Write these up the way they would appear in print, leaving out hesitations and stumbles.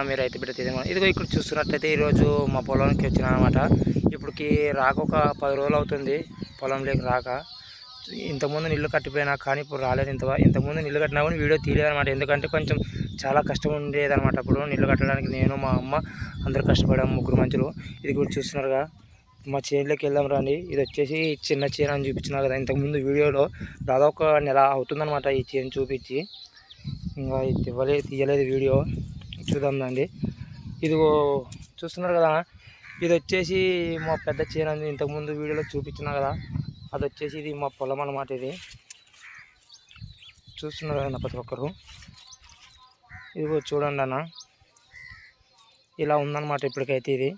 మీరు రైతు బిడ్డ తీద్దాం. ఇదిగో ఇక్కడ చూస్తున్నట్లయితే ఈరోజు మా పొలంకి వచ్చిన అనమాట. ఇప్పటికి రాక ఒక 10 రోజులు అవుతుంది పొలంలోకి రాక. ఇంతకుముందు నీళ్ళు కట్టిపోయినా కానీ ఇప్పుడు రాలేదు. ఇంతకుముందు నీళ్ళు కట్టినా కానీ వీడియో తీయలేదన్నమాట. ఎందుకంటే కొంచెం చాలా కష్టం ఉండేదన్నమాట. అప్పుడు నీళ్ళు కట్టడానికి నేను మా అమ్మ అందరూ కష్టపడాము, ముగ్గురు మంచులు. ఇది కూడా చూస్తున్నారుగా, మా చేనులోకి వెళ్దాం రండి. ఇది వచ్చేసి చిన్న చేను అని చూపించినా కదా ఇంతకుముందు వీడియోలో. దాదాపు ఒక నెల అవుతుందన్నమాట ఈ చేను చూపించి. ఇంకా తీయలేదు వీడియో, చూద్దాం రండి. ఇదిగో చూస్తున్నారు కదా, ఇది వచ్చేసి మా పెద్ద చేను అని ఇంతకుముందు వీడియోలో చూపించినా కదా, అది వచ్చేసి ఇది మా పొలం అన్నమాట. ఇది చూస్తున్నారు కదా ప్రతి ఒక్కరు. ఇదిగో చూడండి అన్న, ఇలా ఉందన్నమాట ఇప్పటికైతే. ఇది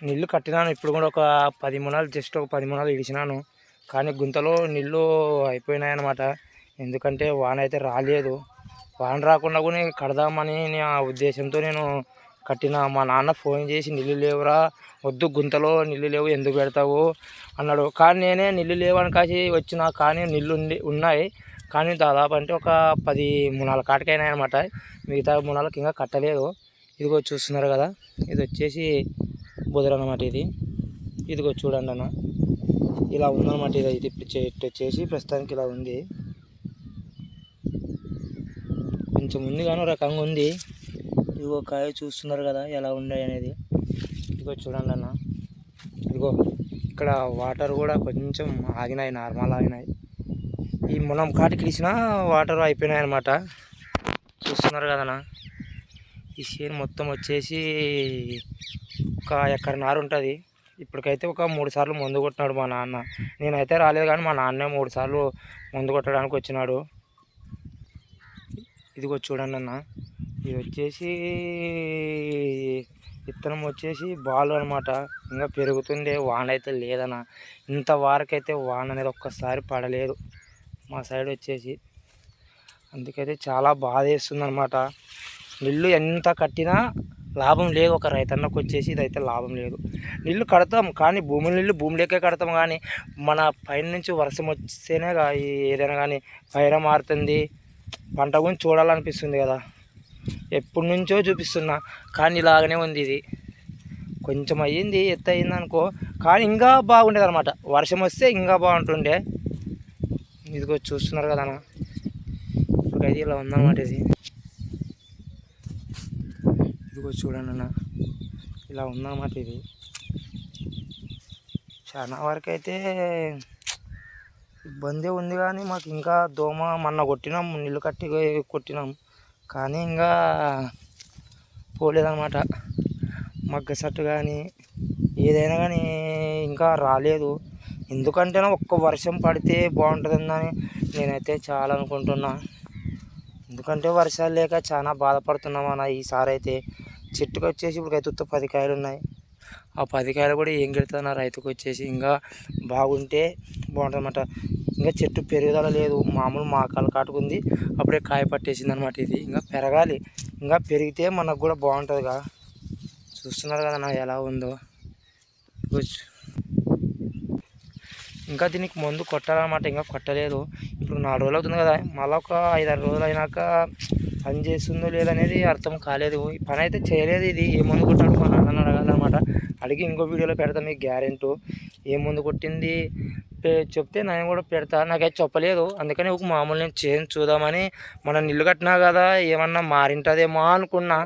నీళ్ళు కట్టినాను ఇప్పుడు కూడా ఒక 10 మునాలు, జస్ట్ ఒక 10 మునాలు ఇడిచినాను. కానీ గుంతలో నీళ్ళు అయిపోయినాయి అన్నమాట. ఎందుకంటే వాన అయితే రాలేదు. వాన రాకుండా కూడా కడదామని ఆ ఉద్దేశంతో నేను కట్టిన. మా నాన్న ఫోన్ చేసి నీళ్ళు లేవురా, వద్దు గుంతలో నీళ్ళు లేవు ఎందుకు పెడతావు అన్నాడు. కానీ నేనే నీళ్ళు లేవని కాసి వచ్చిన. కానీ నీళ్ళు ఉన్నాయి, కానీ దాదాపు అంటే ఒక 10 మునాల కాటికైనాయి అనమాట. మిగతా మునాలకు ఇంకా కట్టలేదు. ఇదిగో చూస్తున్నారు కదా, ఇది వచ్చేసి బుదర అన్నమాట. ఇదిగో చూడండి అన్న, ఇలా ఉందన్నమాట. ఇది చెట్టు వచ్చేసి ప్రస్తుతానికి ఇలా ఉంది. కొంచెం ఉంది కానీ రకంగా ఉంది. ఇదిగో కాయ చూస్తున్నారు కదా ఎలా ఉన్నాయి అనేది. ఇదిగో చూడండి అన్న, ఇదిగో ఇక్కడ వాటర్ కూడా కొంచెం ఆగినాయి, నార్మల్ ఆగినాయి. ఈ మనం కాటికి ఇచ్చినా వాటర్ అయిపోయినాయి అన్నమాట. చూస్తున్నారు కదన్నా, ఈ చేను మొత్తం వచ్చేసి ఒక ఎకరన్నర ఉంటుంది. ఇప్పటికైతే ఒక 3 సార్లు మందు కొట్టినాడు మా నాన్న. నేనైతే రాలేదు కానీ మా నాన్నే 3 సార్లు మందు కొట్టడానికి వచ్చినాడు. ఇదిగో చూడండి అన్న, ఇది వచ్చేసి విత్తనం వచ్చేసి బాలు అనమాట. ఇంకా పెరుగుతుంది, వాన అయితే లేదన్న. ఇంతవరకైతే వాన అనేది ఒక్కసారి పడలేదు మా సైడ్ వచ్చేసి. అందుకైతే చాలా బాధ వేస్తుంది అనమాట. నీళ్ళు ఎంత కట్టినా లాభం లేదు ఒక రైతన్నకు వచ్చేసి. ఇదైతే లాభం లేదు. నీళ్ళు కడతాం కానీ నీళ్ళు భూమిలోకే కడతాం. కానీ మన పైన నుంచి వర్షం వస్తేనే ఏదైనా కానీ పైర మారుతుంది, పంట గురించి చూడాలనిపిస్తుంది కదా. ఎప్పటి నుంచో చూపిస్తున్నా కానీ ఇలాగనే ఉంది. ఇది కొంచెం అయ్యింది, ఎత్తు అయింది అనుకో, కానీ ఇంకా బాగుండేది అనమాట. వర్షం వస్తే ఇంకా బాగుంటుండే. ఇదిగో చూస్తున్నారు కదా అన్న, ఇప్పటికైతే ఇలా ఉందన్నమాట. ఇదిగో చూడండి అన్న, ఇలా ఉందన్నమాట. ఇది చాలా వరకు అయితే ఇబ్బంది ఉంది. కానీ మాకు ఇంకా దోమ మొన్న కొట్టినాం, నీళ్ళు కట్టి కొట్టినాం, కానీ ఇంకా పోలేదన్నమాట. మగ్గ సట్టు కానీ ఏదైనా కానీ ఇంకా రాలేదు. ఎందుకంటే ఒక్క వర్షం పడితే బాగుంటుందని నేనైతే చాలా అనుకుంటున్నా. ఎందుకంటే వర్షాలు లేక చాలా బాధపడుతున్నాం అన్న. ఈసారి అయితే చెట్టుకు వచ్చేసి ఇప్పటికైతే 10 కాయలు ఉన్నాయి. ఆ 10 కాయలు కూడా ఏం గెలుతున్నా రైతుకు వచ్చేసి ఇంకా బాగుంటే బాగుంటుంది అన్నమాట. ఇంకా చెట్టు పెరుగుదల లేదు, మామూలు మాకాలు కాటుకుంది, అప్పుడే కాయ పట్టేసింది అనమాట. ఇది ఇంకా పెరగాలి, ఇంకా పెరిగితే మనకు కూడా బాగుంటుందిగా. చూస్తున్నారు కదా నా ఎలా ఉందో. ఇంకా దీనికి మందు కొట్టాలన్నమాట, ఇంకా కొట్టలేదు. ఇప్పుడు 4 రోజులు అవుతుంది కదా, మళ్ళీ ఒక 5-6 రోజులు అయినాక పని చేస్తుందో లేదనేది అర్థం కాలేదు. ఈ పని అయితే చేయలేదు. ఇది ఏ మందు కొట్టాడు మా నాన్న అడగాలన్నమాట. అడిగి ఇంకో వీడియోలో పెడతాను మీకు గ్యారెంటీ. ఏ మందు కొట్టింది చెప్తే నేను కూడా పెడతా. నాకైతే చెప్పలేదు, అందుకని ఒక మామూలు నేను చేంజ్ చూద్దామని. మనం ఇల్లు కట్టినా కదా ఏమన్నా మారింటుందేమో అనుకున్నా,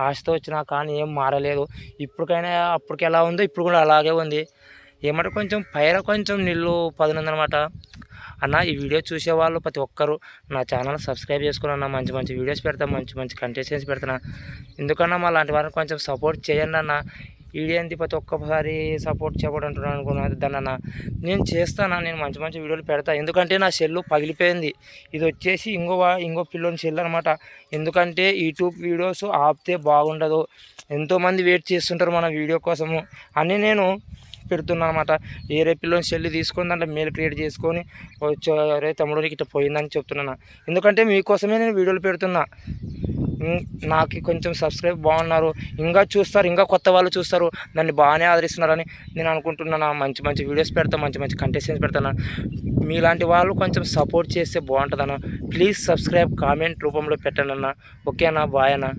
ఆశతో వచ్చినా, కానీ ఏం మారలేదు. ఇప్పటికైనా అప్పటికి ఎలా ఉందో ఇప్పుడు కూడా అలాగే ఉంది. ఏమంటే కొంచెం పైర కొంచెం నీళ్ళు పదునుందనమాట అన్న. ఈ వీడియో చూసేవాళ్ళు ప్రతి ఒక్కరు నా ఛానల్ సబ్స్క్రైబ్ చేసుకున్నా. మంచి మంచి వీడియోస్ పెడతా, మంచి మంచి కంటెంట్స్ పెడతాను. ఎందుకన్నా మా లాంటి వారిని కొంచెం సపోర్ట్ చేయండి అన్న. వీడియో ఏంటి ప్రతి ఒక్కసారి సపోర్ట్ అంటున్నాను అనుకున్నాను దాన్ని అన్న. నేను చేస్తాను, నేను మంచి మంచి వీడియోలు పెడతా. ఎందుకంటే నా సెల్లు పగిలిపోయింది. ఇది వచ్చేసి ఇంకో పిల్లోని సెల్ అనమాట. ఎందుకంటే యూట్యూబ్ వీడియోస్ ఆపితే బాగుండదు, ఎంతోమంది వెయిట్ చేస్తుంటారు మన వీడియో కోసము అని నేను పెడుతున్నా అనమాట. వేరే పిల్లని సెల్లు తీసుకొని దాంట్లో మెయిల్ క్రియేట్ చేసుకొని రే తమ్ముడికి ఇట్లా పోయిందని చెప్తున్నాను. ఎందుకంటే మీకోసమే నేను వీడియోలు పెడుతున్నా. నాకు కొంచెం సబ్స్క్రైబ్ బాగున్నారు, ఇంకా చూస్తారు, ఇంకా కొత్త వాళ్ళు చూస్తారు, నన్ను బాగానే ఆదరిస్తున్నారని నేను అనుకుంటున్నాను. మంచి మంచి వీడియోస్ పెడతాను, మంచి మంచి కంటెస్టెంట్స్ పెడతాను. మీలాంటి వాళ్ళు కొంచెం సపోర్ట్ చేస్తే బాగుంటుందన్న. ప్లీజ్ సబ్స్క్రైబ్, కామెంట్ రూపంలో పెట్టండి అన్న. ఓకే అన్న, బాయ్ అన్న.